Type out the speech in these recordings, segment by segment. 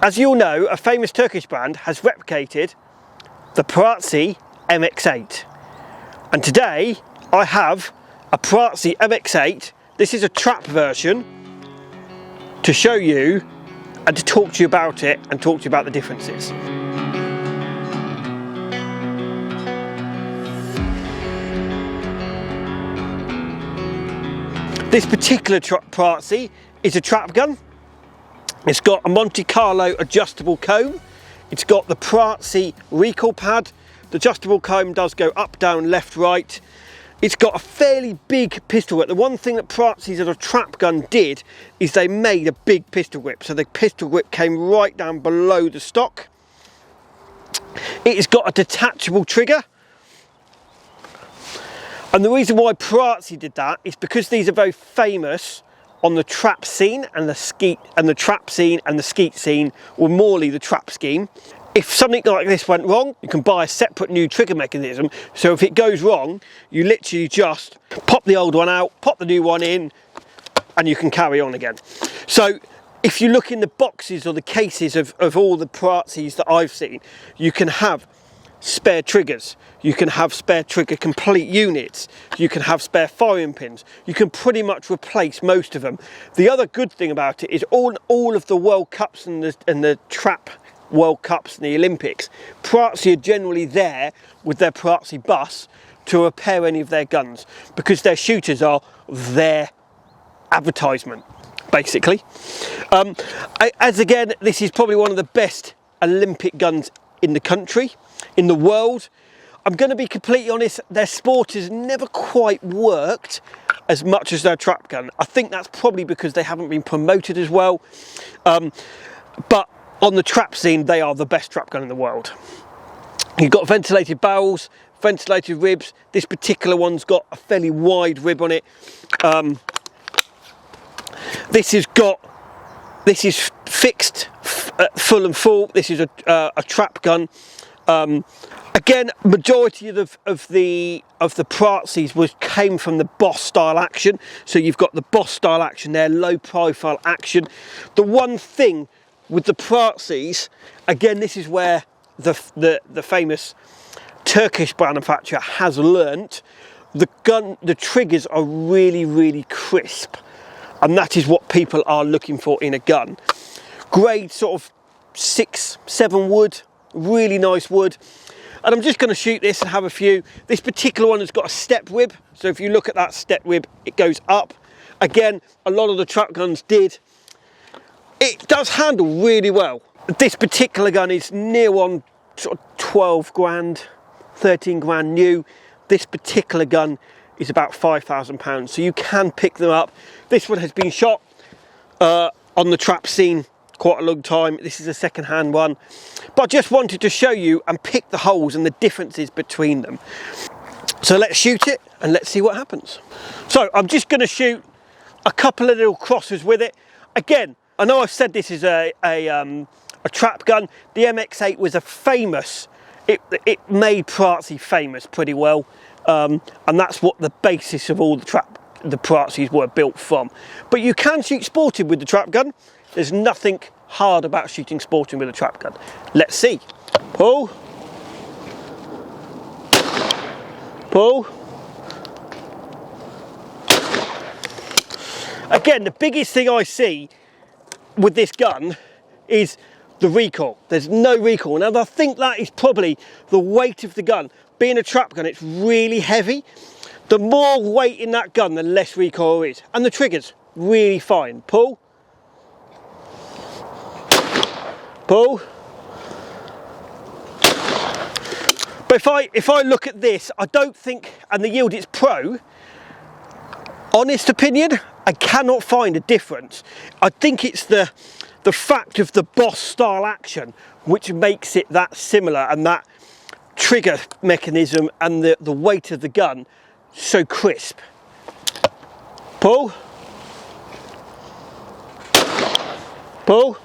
As you all know, a famous Turkish brand has replicated the Pratsi MX8. And today I have a Pratsi MX8. This is a trap version to show you and to talk to you about it and talk to you about the differences. This particular Pratsi is a trap gun. It's got a Monte Carlo adjustable comb. It's got the Pratsi recoil pad. The adjustable comb does go up, down, left, right. It's got a fairly big pistol whip. The one thing that Pratsis as a trap gun did is they made a big pistol whip. So the pistol whip came right down below the stock. It has got a detachable trigger. And the reason why Pratsi did that is because these are very famous on the trap scene and the skeet and the trap scene and the skeet scene, or morely the trap scheme. If something like this went wrong, you can buy a separate new trigger mechanism. So if it goes wrong, you literally just pop the old one out, pop the new one in, and you can carry on again. So if you look in the boxes or the cases of all the Pratsis that I've seen, you can have spare triggers, you can have spare trigger complete units, you can have spare firing pins, you can pretty much replace most of them. The other good thing about it is all of the World Cups and the trap World Cups and the Olympics, Pratsi are generally there with their Pratsi bus to repair any of their guns, because their shooters are their advertisement, basically. As again, this is probably one of the best Olympic guns in the country, in the world. I'm going to be completely honest, their sport has never quite worked as much as their trap gun. I think that's probably because they haven't been promoted as well. But on the trap scene, they are the best trap gun in the world. You've got ventilated barrels, ventilated ribs. This particular one's got a fairly wide rib on it. This is fixed, full and full. This is a trap gun. Again, majority of the Pratsis came from the Boss style action. So you've got the Boss style action there, low profile action. The one thing with the Pratsis, again, this is where the famous Turkish manufacturer has learnt, the triggers are really, really crisp. And that is what people are looking for in a gun. Grade sort of 6-7 wood, really nice wood. And I'm just going to shoot this and have a few. This particular one has got a step rib. So if you look at that step rib, it goes up. Again, a lot of the trap guns did. It does handle really well. This particular gun is near on sort of 12 grand, 13 grand new. This particular gun is about £5,000. So you can pick them up. This one has been shot on the trap scene quite a long time. This is a second-hand one, but I just wanted to show you and pick the holes and the differences between them. So let's shoot it and let's see what happens. So I'm just going to shoot a couple of little crosses with it. Again, I know I've said this is a trap gun. The MX8 was a famous, it made Pratsi famous pretty well, and that's what the basis of all the Pratsis were built from. But you can shoot sporting with the trap gun. There's nothing hard about shooting sporting with a trap gun. Let's see. Pull. Pull. Again, the biggest thing I see with this gun is the recoil. There's no recoil. Now, I think that is probably the weight of the gun. Being a trap gun, it's really heavy. The more weight in that gun, the less recoil there is. And the trigger's really fine. Pull. Pull. But if I look at this, I don't think, and the Yildiz Pro, honest opinion, I cannot find a difference. I think it's the fact of the Boss style action which makes it that similar, and that trigger mechanism and the weight of the gun so crisp. Pull. Pull.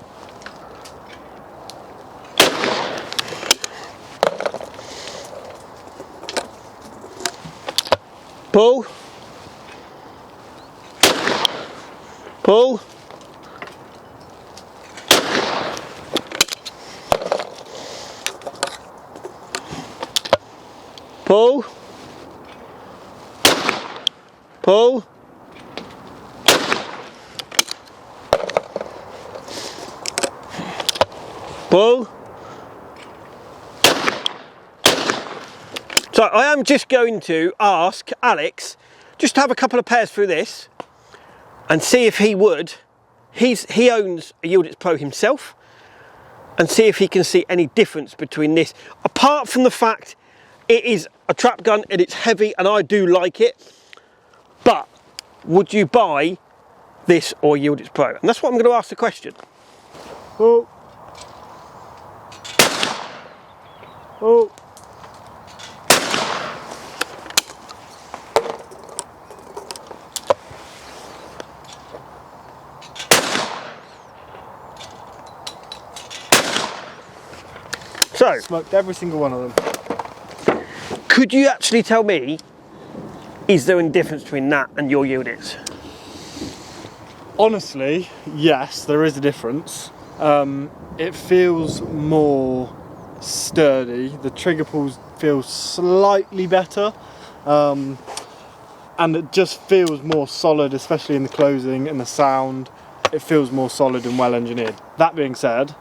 Pull. Pull. Pull. Pull. So I am just going to ask Alex just to have a couple of pairs through this and see if he would. He owns a Yildiz Pro himself, and see if he can see any difference between this, apart from the fact it is a trap gun and it's heavy and I do like it, but would you buy this or Yildiz Pro? And that's what I'm going to ask the question. Oh. Oh. So, Smoked every single one of them. could you actually tell me, is there any difference between that and your Yildiz? Honestly, yes, there is a difference. It feels more sturdy. The trigger pulls feel slightly better. And it just feels more solid, especially in the closing and the sound. It feels more solid and well engineered. That being said,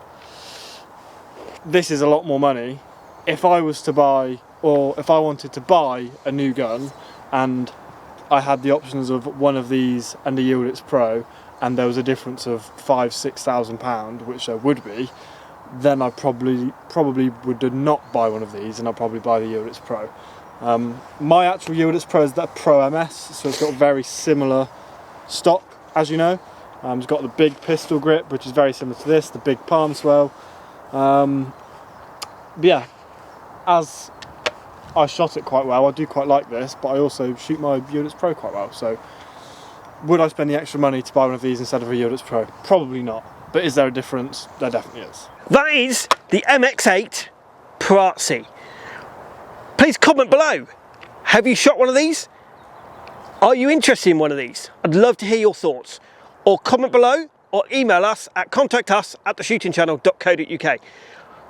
this is a lot more money. If I was to buy, or if I wanted to buy a new gun and I had the options of one of these and a Yildiz Pro, and there was a difference of £5,000–6,000, which there would be, then I probably would not buy one of these, and I'd probably buy the Yildiz Pro. My actual Yildiz Pro is that Pro MS, so it's got very similar stock, as you know. It's got the big pistol grip, which is very similar to this, the big palm swell. But yeah, as I shot it quite well, I do quite like this, but I also shoot my Yildiz Pro quite well, so would I spend the extra money to buy one of these instead of a Yildiz Pro? Probably not. But is there a difference? There definitely is. That is the MX8 Prazzi. Please comment below. Have you shot one of these? Are you interested in one of these? I'd love to hear your thoughts. Or comment below, or email us at contactus@theshootingchannel.co.uk.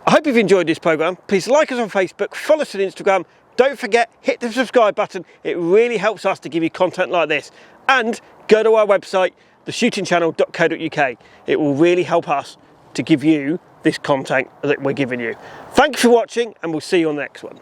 I hope you've enjoyed this programme. Please like us on Facebook, follow us on Instagram. Don't forget, hit the subscribe button. It really helps us to give you content like this. And go to our website, theshootingchannel.co.uk. It will really help us to give you this content that we're giving you. Thank you for watching, and we'll see you on the next one.